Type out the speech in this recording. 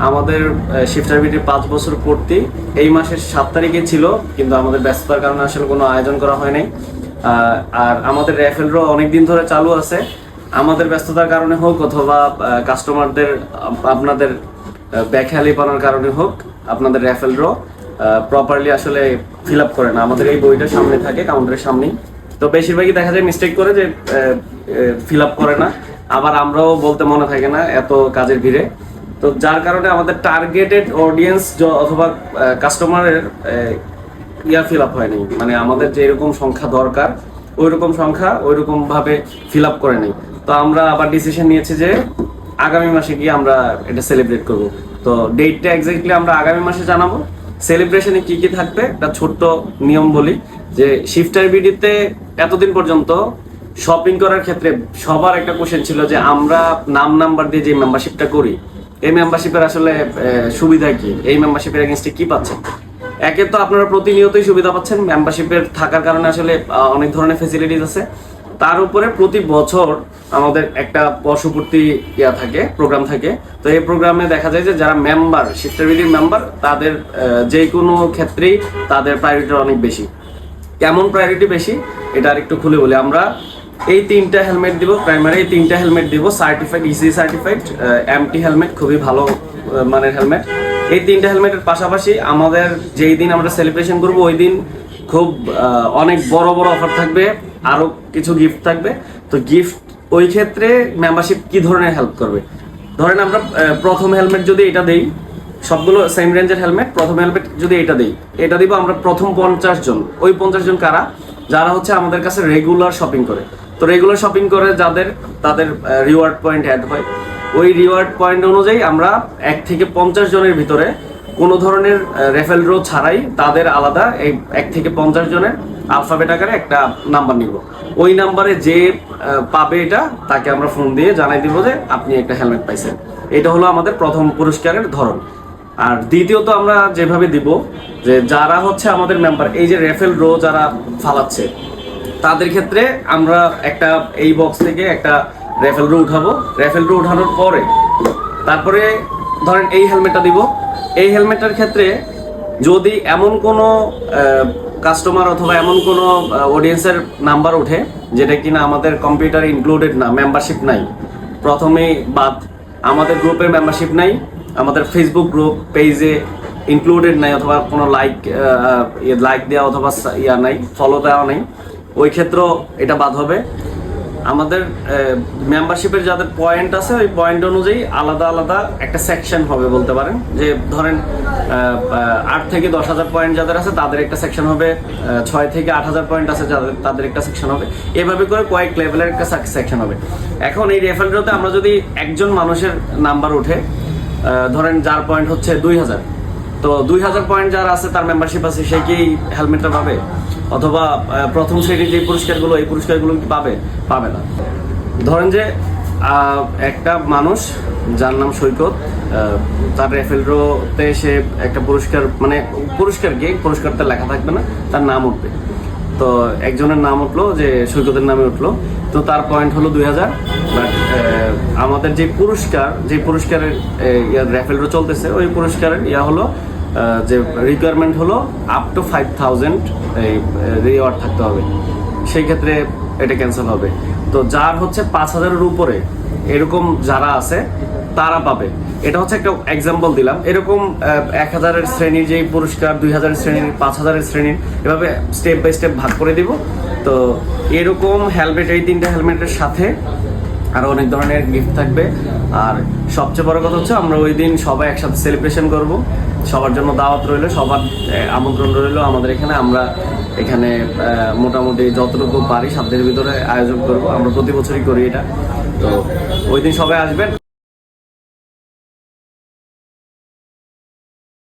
আমাদের শিফটার বিটির 5 বছর পূর্তি এই মাসের 7 তারিখে ছিল, কিন্তু আমাদের ব্যস্ততার কারণে আসলে কোনো আয়োজন করা হয় নাই। আর আমাদের র্যাফেল ড্র অনেকদিন ধরে চালু আছে। আমাদের ব্যস্ততার কারণে হোক অথবা কাস্টমারদের আপনাদের ব্যাখ্যালিপনার কারণে হোক, আপনাদের র্যাফেল ড্র প্রপারলি আসলে ফিল আপ করে না। আমাদের এই বইটা সামনে থাকে, কাউন্টারের সামনেই, তো বেশিরভাগই দেখা যায় মিস্টেক করে যে ফিল আপ করে না। আবার আমরাও বলতে মনে থাকে না এত কাজের ভিড়ে, তো যার কারণে আমাদের টার্গেটেড অডিয়েন্স অথবা কাস্টমারের ফিল আপ হয়নি। মানে আমাদের যে এরকম সংখ্যা দরকার ওই রকম সংখ্যা ওই রকম ভাবে ফিল আপ করে নেই। তো আমরা আবার ডিসিশন নিয়েছি যে আগামী মাসে গিয়ে আমরা এটা সেলিব্রেট করব। তো ডেটটা এক্স্যাক্টলি আমরা আগামী মাসে জানাবো। সেলিব্রেশনে কি কি থাকবে একটা ছোট্ট নিয়ম বলি, যে শিফটার বিডিতে এতদিন পর্যন্ত শপিং করার ক্ষেত্রে সবার একটা কোশ্চেন ছিল যে আমরা নাম্বার দিয়ে যে মেম্বারশিপটা করি, এই মেম্বারশিপের আসলে সুবিধা কি, এই মেম্বারশিপের এগেইনস্টে কি পাচ্ছেন। একে তো আপনারা প্রতিনিয়তই সুবিধা পাচ্ছেন, মেম্বারশিপের থাকার কারণে আসলে অনেক ধরনের ফ্যাসিলিটিস আছে। তার উপরে প্রতি বছর আমাদের একটা বর্ষপূর্তি থাকে, প্রোগ্রাম থাকে। তো এই প্রোগ্রামে দেখা যায় যে যারা মেম্বার, শিফটার বিডির মেম্বার, তাদের যে কোনো ক্ষেত্রেই তাদের প্রায়োরিটি অনেক বেশি। কেমন প্রায়োরিটি বেশি এটা আর একটু খুলে বলি। আমরা এই 3টা হেলমেট দিব, প্রাইমারি এই 3টা হেলমেট দিব, certified EC certified MT helmet, খুবই ভালো মানের হেলমেট। এই 3টা হেলমেটের পাশাপাশি আমাদের যেই দিন আমরা সেলিব্রেশন করব ওই দিন খুব অনেক বড় বড় অফার থাকবে, আরো কিছু গিফট থাকবে। তো গিফট ওই ক্ষেত্রে মেম্বারশিপ কি ধরনের হেল্প করবে, ধরেন আমরা প্রথম হেলমেট যদি এটা দেই, সবগুলো সেম রেঞ্জের হেলমেট, প্রথম হেলমেট যদি এটা দিব আমরা প্রথম 50 জন। ওই 50 জন কারা, যারা হচ্ছে আমাদের কাছে রেগুলার শপিং করে। তো রেগুলার শপিং করে তাদের রিওয়ার্ড পয়েন্ট অ্যাড হয়। ওই রিওয়ার্ড পয়েন্ট অনুযায়ী আমরা 1 থেকে 50 জনের ভিতরে কোনো ধরনের রেফেল ড্র ছাড়াই তাদের আলাদা এই 1 থেকে 50 জনের আলফাবেট আকারে একটা নাম্বার নিব। ওই নাম্বারে যে পাবে এটা, তাকে আমরা ফোন দিয়ে জানাই দিব যে আপনি একটা হেলমেট পাইছেন। এটা হলো আমাদের প্রথম পুরস্কারের ধরন। আর দ্বিতীয়ত আমরা যেভাবে দিব, যে যারা হচ্ছে আমাদের মেম্বার, এই যে রেফেল ড্র যারা ফালাচ্ছে তাদের ক্ষেত্রে আমরা একটা এই বক্স থেকে একটা রেফেল ড্র উঠাবো। রেফেল ড্র উঠানোর পরে তারপরে ধরেন এই হেলমেটটা দিব। এই হেলমেটটার ক্ষেত্রে যদি এমন কোনো কাস্টমার অথবা এমন কোনো অডিয়েন্সের নাম্বার ওঠে যেটা কিনা আমাদের কম্পিউটারে ইনক্লুডেড না, মেম্বারশিপ নাই, প্রথমেই বাদ, আমাদের গ্রুপের মেম্বারশিপ নাই, আমাদের ফেসবুক গ্রুপ পেজে ইনক্লুডেড নাই, অথবা কোনো লাইক দেওয়া অথবা নাই, ফলো দেওয়া নাই, ওই ক্ষেত্রেও এটা বাদ হবে। আমাদের মেম্বারশিপের যাদের পয়েন্ট আছে ওই পয়েন্ট অনুযায়ী আলাদা আলাদা একটা সেকশন হবে বলতে পারেন। যে ধরেন 8 থেকে 10,000 পয়েন্ট যাদের আছে তাদের একটা সেকশন হবে, 6 থেকে 8,000 পয়েন্ট আছে তাদের একটা সেকশন হবে, এভাবে করে কয়েক লেভেলের একটা সেকশন হবে। এখন এই রেফারেল ড্রতে আমরা যদি একজন মানুষের নাম্বার ওঠে, ধরেন যার পয়েন্ট হচ্ছে 2,000, তো 2,000 পয়েন্ট যার আছে তার মেম্বারশিপ আছে, সে কি হেলমেটটা পাবে? অথবা প্রথম শ্রেণীর যে পুরস্কারগুলো, এই পুরস্কারগুলো কি পাবে না। ধরেন যে একটা মানুষ যার নাম সৈকত, তার রেফেল ড্রতে সে একটা পুরস্কার, মানে পুরস্কারটা লেখা থাকবে না, তার নাম উঠবে। তো একজনের নাম উঠলো, যে সৈকতের নামে উঠলো, তো তার পয়েন্ট হলো 2,000। বাট আমাদের যে পুরস্কারের রেফেল ড্র চলতেছে, ওই পুরস্কারের হলো যে রিকোয়ারমেন্ট হলো আপ টু 5,000 রিওয়ার্ড থাকতে হবে। সেই ক্ষেত্রে এটা ক্যান্সেল হবে। তো যার হচ্ছে 5,000-এর উপরে এরকম যারা আছে তারা পাবে। এটা হচ্ছে একটা এক্সাম্পল দিলাম। এরকম 1,000-এর শ্রেণীর যেই পুরস্কার, 2,000-এর শ্রেণীর, 5,000-এর শ্রেণীর, এভাবে স্টেপ বাই স্টেপ ভাগ করে দিব। তো এরকম হেলমেট, এই 3টা হেলমেটের সাথে আরো অনেক ধরনের গিফট থাকবে। আর সবচেয়ে বড় কথা হচ্ছে আমরা ওই দিন সবাই একসাথে সেলিব্রেশন করব। সবার জন্য দাওয়াত রইল, সবার আমন্ত্রণ রইল আমাদের এখানে। আমরা এখানে মোটামুটি যতটুকু পারি সাধ্যের ভিতরে আয়োজন করব। আমরা প্রতি বছরই করি এটা। তো ওই দিন সবাই আসবেন।